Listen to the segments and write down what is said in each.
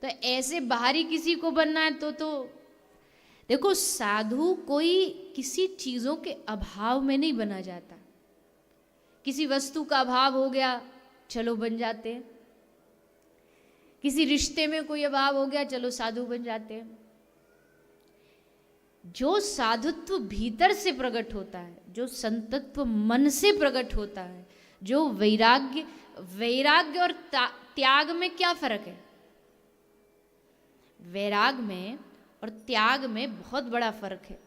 तो ऐसे बाहरी किसी को बनना है तो देखो, साधु कोई किसी चीजों के अभाव में नहीं बना जाता। किसी वस्तु का अभाव हो गया, चलो बन जाते हैं। किसी रिश्ते में कोई अभाव हो गया, चलो साधु बन जाते हैं। जो साधुत्व भीतर से प्रकट होता है, जो संतत्व मन से प्रकट होता है, जो वैराग्य और त्याग में क्या फर्क है? वैराग में और त्याग में बहुत बड़ा फर्क है।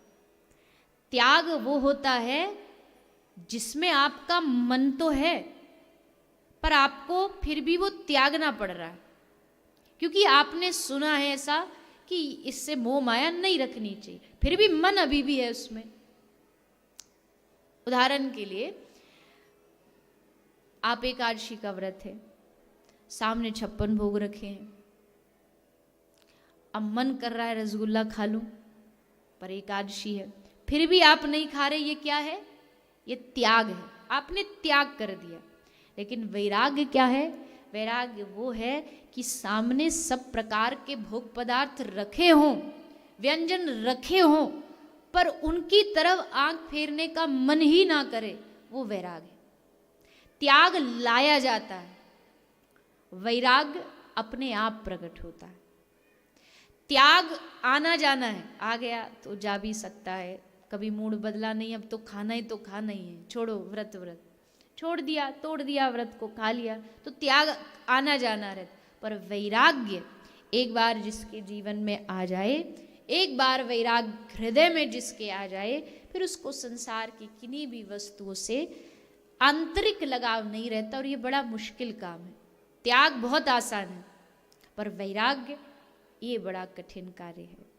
त्याग वो होता है जिसमें आपका मन तो है, पर आपको फिर भी वो त्यागना पड़ रहा है, क्योंकि आपने सुना है ऐसा कि इससे मोह माया नहीं रखनी चाहिए, फिर भी मन अभी भी है उसमें। उदाहरण के लिए, आप एकादशी का व्रत है, सामने 56 भोग रखे हैं, अब मन कर रहा है रसगुल्ला खा लूं, पर एकादशी है, फिर भी आप नहीं खा रहे, ये क्या है? ये त्याग है, आपने त्याग कर दिया। लेकिन वैराग्य क्या है? वैराग्य वो है कि सामने सब प्रकार के भोग पदार्थ रखे हों, व्यंजन रखे हों, पर उनकी तरफ आंख फेरने का मन ही ना करे, वो वैराग्य है। त्याग लाया जाता है, वैराग्य अपने आप प्रकट होता है। त्याग आना जाना है, आ गया तो जा भी सकता है, कभी मूड बदला नहीं, अब तो खाना ही तो खाना ही है, छोड़ो व्रत छोड़ दिया, तोड़ दिया व्रत को, खा लिया, तो त्याग आना जाना रहता। पर वैराग्य एक बार जिसके जीवन में आ जाए, एक बार वैराग्य हृदय में जिसके आ जाए, फिर उसको संसार की किन्हीं भी वस्तुओं से आंतरिक लगाव नहीं रहता। और ये बड़ा मुश्किल काम है। त्याग बहुत आसान है, पर वैराग्य ये बड़ा कठिन कार्य है।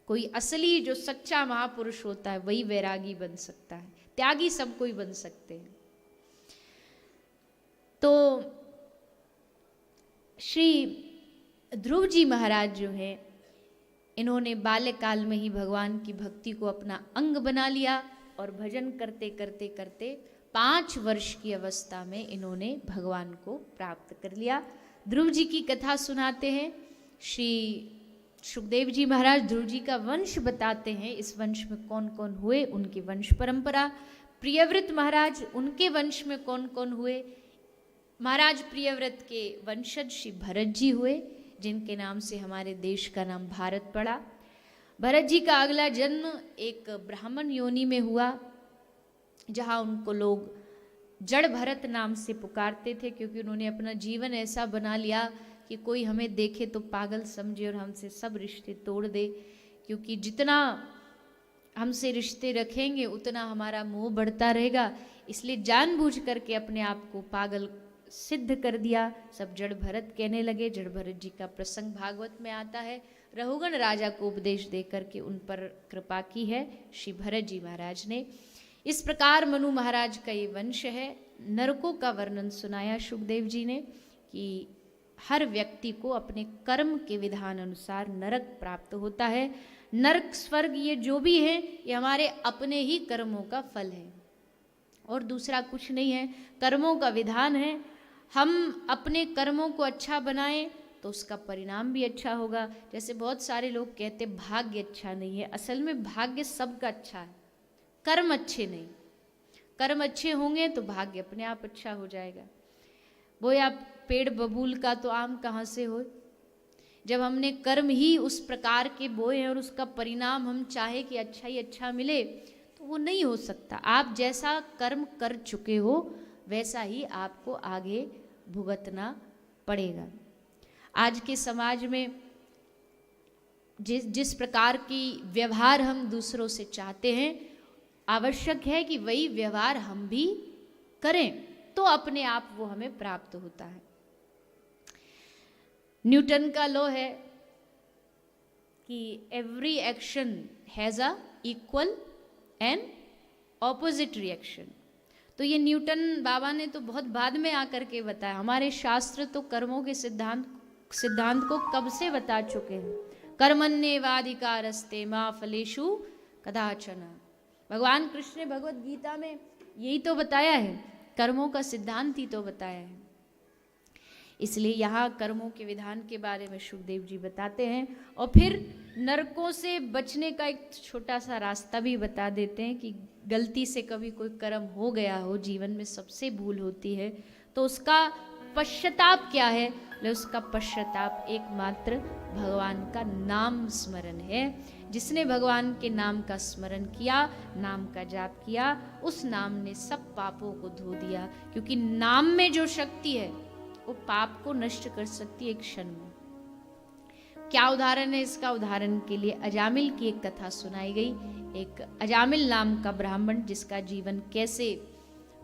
कोई असली जो सच्चा महापुरुष होता है वही वैरागी बन सकता है, त्यागी सब कोई बन सकते हैं। तो श्री ध्रुव जी महाराज जो है, इन्होंने बाल्यकाल में ही भगवान की भक्ति को अपना अंग बना लिया और भजन करते करते करते 5 वर्ष की अवस्था में इन्होंने भगवान को प्राप्त कर लिया। ध्रुव जी की कथा सुनाते हैं श्री सुखदेव जी महाराज। ध्रुव जी का वंश बताते हैं, इस वंश में कौन कौन हुए, उनकी वंश परंपरा। प्रियव्रत महाराज, उनके वंश में कौन कौन हुए। महाराज प्रियव्रत के वंशज श्री भरत जी हुए, जिनके नाम से हमारे देश का नाम भारत पड़ा। भरत जी का अगला जन्म एक ब्राह्मण योनि में हुआ, जहाँ उनको लोग जड़ भरत नाम से पुकारते थे, क्योंकि उन्होंने अपना जीवन ऐसा बना लिया कि कोई हमें देखे तो पागल समझे और हमसे सब रिश्ते तोड़ दे, क्योंकि जितना हमसे रिश्ते रखेंगे उतना हमारा मोह बढ़ता रहेगा। इसलिए जानबूझ करके अपने आप को पागल सिद्ध कर दिया। सब जड़ भरत कहने लगे। जड़ भरत जी का प्रसंग भागवत में आता है। रहुगण राजा को उपदेश देकर के उन पर कृपा की है श्री भरत जी महाराज ने। इस प्रकार मनु महाराज का ये वंश है। नरकों का वर्णन सुनाया सुखदेव जी ने कि हर व्यक्ति को अपने कर्म के विधान अनुसार नरक प्राप्त होता है। नरक स्वर्ग ये जो भी है, ये हमारे अपने ही कर्मों का फल है और दूसरा कुछ नहीं है। कर्मों का विधान है, हम अपने कर्मों को अच्छा बनाएं तो उसका परिणाम भी अच्छा होगा। जैसे बहुत सारे लोग कहते भाग्य अच्छा नहीं है, असल में भाग्य सबका अच्छा है, कर्म अच्छे नहीं। कर्म अच्छे होंगे तो भाग्य अपने आप अच्छा हो जाएगा। वो या पेड़ बबूल का तो आम कहाँ से हो। जब हमने कर्म ही उस प्रकार के बोए हैं और उसका परिणाम हम चाहे कि अच्छा ही अच्छा मिले, तो वो नहीं हो सकता। आप जैसा कर्म कर चुके हो वैसा ही आपको आगे भुगतना पड़ेगा। आज के समाज में जिस प्रकार की व्यवहार हम दूसरों से चाहते हैं, आवश्यक है कि वही व्यवहार हम भी करें, तो अपने आप वो हमें प्राप्त होता है। न्यूटन का लॉ है कि every action has a equal and opposite reaction. तो ये न्यूटन बाबा ने तो बहुत बाद में आकर के बताया। हमारे शास्त्र तो कर्मों के सिद्धांत को कब से बता चुके हैं। कर्मण्येवाधिकारस्ते मा फलेषु कदाचन। भगवान कृष्ण ने भगवत गीता में यही तो बताया है, कर्मों का सिद्धांत ही तो बताया है। इसलिए यहाँ कर्मों के विधान के बारे में शुकदेव जी बताते हैं और फिर नरकों से बचने का एक छोटा सा रास्ता भी बता देते हैं कि गलती से कभी कोई कर्म हो गया हो, जीवन में सबसे भूल होती है, तो उसका पश्चाताप क्या है? उसका पश्चाताप एकमात्र भगवान का नाम स्मरण है। जिसने भगवान के नाम का स्मरण किया, नाम का जाप किया, उस नाम ने सब पापों को धो दिया, क्योंकि नाम में जो शक्ति है वो पाप को नष्ट कर सकती है एक क्षण में। क्या उदाहरण है इसका? उदाहरण के लिए अजामिल की एक कथा सुनाई गई। एक अजामिल नाम का ब्राह्मण, जिसका जीवन कैसे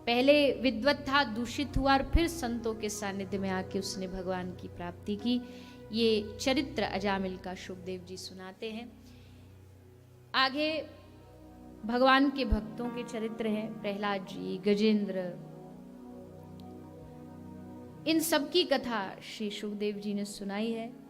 पहले विद्वत था, दूषित हुआ और फिर संतों के सानिध्य में आके उसने भगवान की प्राप्ति की। ये चरित्र अजामिल का शुकदेव जी सुनाते हैं। आगे भगवान के भक्तों के चरित्र हैं, प्रहलाद जी, गजेंद्र, इन सब की कथा श्री शुकदेव जी ने सुनाई है।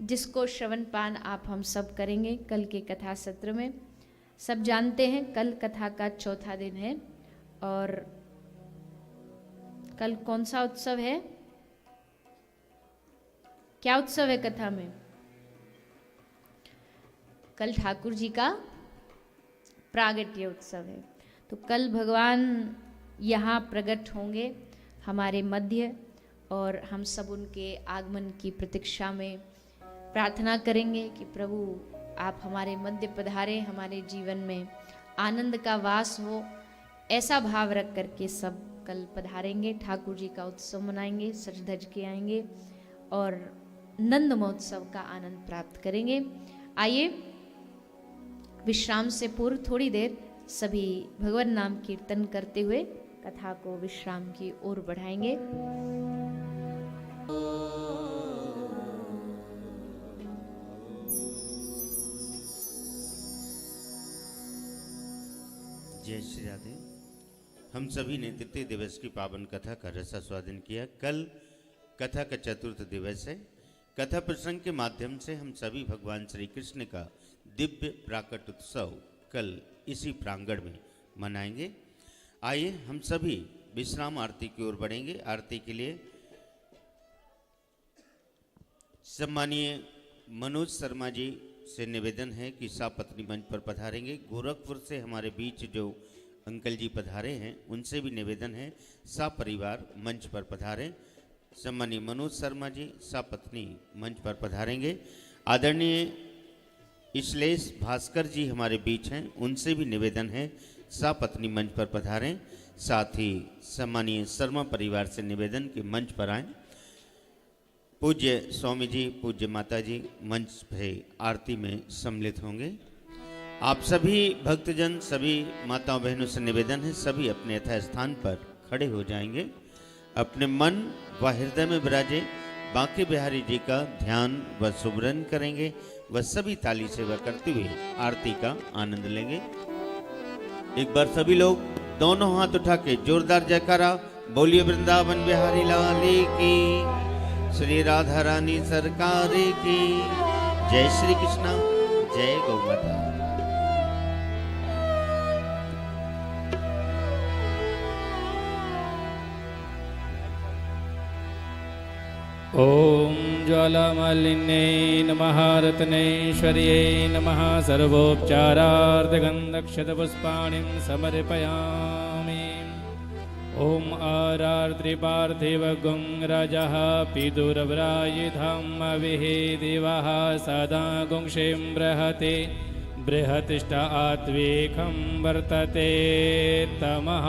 जिसको श्रवण पान आप हम सब करेंगे कल के कथा सत्र में। सब जानते हैं कल कथा का चौथा दिन है और कल कौन सा उत्सव है? क्या उत्सव है कथा में? कल ठाकुर जी का प्रागट्य उत्सव है। तो कल भगवान यहाँ प्रकट होंगे हमारे मध्य और हम सब उनके आगमन की प्रतीक्षा में प्रार्थना करेंगे कि प्रभु आप हमारे मध्य पधारे, हमारे जीवन में आनंद का वास हो। ऐसा भाव रख करके सब कल पधारेंगे, ठाकुर जी का उत्सव मनाएंगे, सज धज के आएंगे और नंद महोत्सव का आनंद प्राप्त करेंगे। आइए विश्राम से पूर्व थोड़ी देर सभी भगवान नाम कीर्तन करते हुए कथा को विश्राम की ओर बढ़ाएंगे। जय श्री राधे। हम सभी ने तृतीय दिवस की पावन कथा का रसास्वादन किया। कल कथा का चतुर्थ दिवस है। कथा प्रसंग के माध्यम से हम सभी भगवान श्री कृष्ण का दिव्य प्राकट उत्सव कल इसी प्रांगण में मनाएंगे। आइए हम सभी विश्राम आरती की ओर बढ़ेंगे। आरती के लिए सम्मानीय मनोज शर्मा जी से निवेदन है कि सापत्नी मंच पर पधारेंगे। गोरखपुर से हमारे बीच जो अंकल जी पधारे हैं उनसे भी निवेदन है सापरिवार मंच पर पधारें। सम्मानीय मनोज शर्मा जी सापत्नी मंच पर पधारेंगे। आदरणीय इशलेश भास्कर जी हमारे बीच हैं, उनसे भी निवेदन है सापत्नी मंच पर पधारें। साथ ही सम्मानीय शर्मा परिवार से निवेदन कि मंच पर आएं। पूज्य स्वामी जी, पूज्य माता जी मंच पे आरती में सम्मिलित होंगे। आप सभी भक्तजन, सभी माताओं बहनों से निवेदन है सभी अपने यथा स्थान पर खड़े हो जाएंगे। अपने मन व हृदय में विराजे बांके बिहारी जी का ध्यान व सुमरन करेंगे व सभी ताली सेवा करते हुए आरती का आनंद लेंगे। एक बार सभी लोग दोनों हाथ उठा के जोरदार जयकारा बोलिए वृंदावन बिहारी लाल की, श्री राधा रानी सरकार की। जय श्री कृष्णा, जय गौ माता। ओम ज्वालामालिन्ये नमः, रत्नेश्वर्ये नमः, सर्वोपचारार्धगन्धक्षतपुष्पाणिं समर्पयामि। ओम आरार्द्रिपार्थिवगुं राजः पितुरव्रायुधमविः दिवः सदा गुंषिं बृहते बृहतिष्ठ आत्वेकं वर्तते तमः।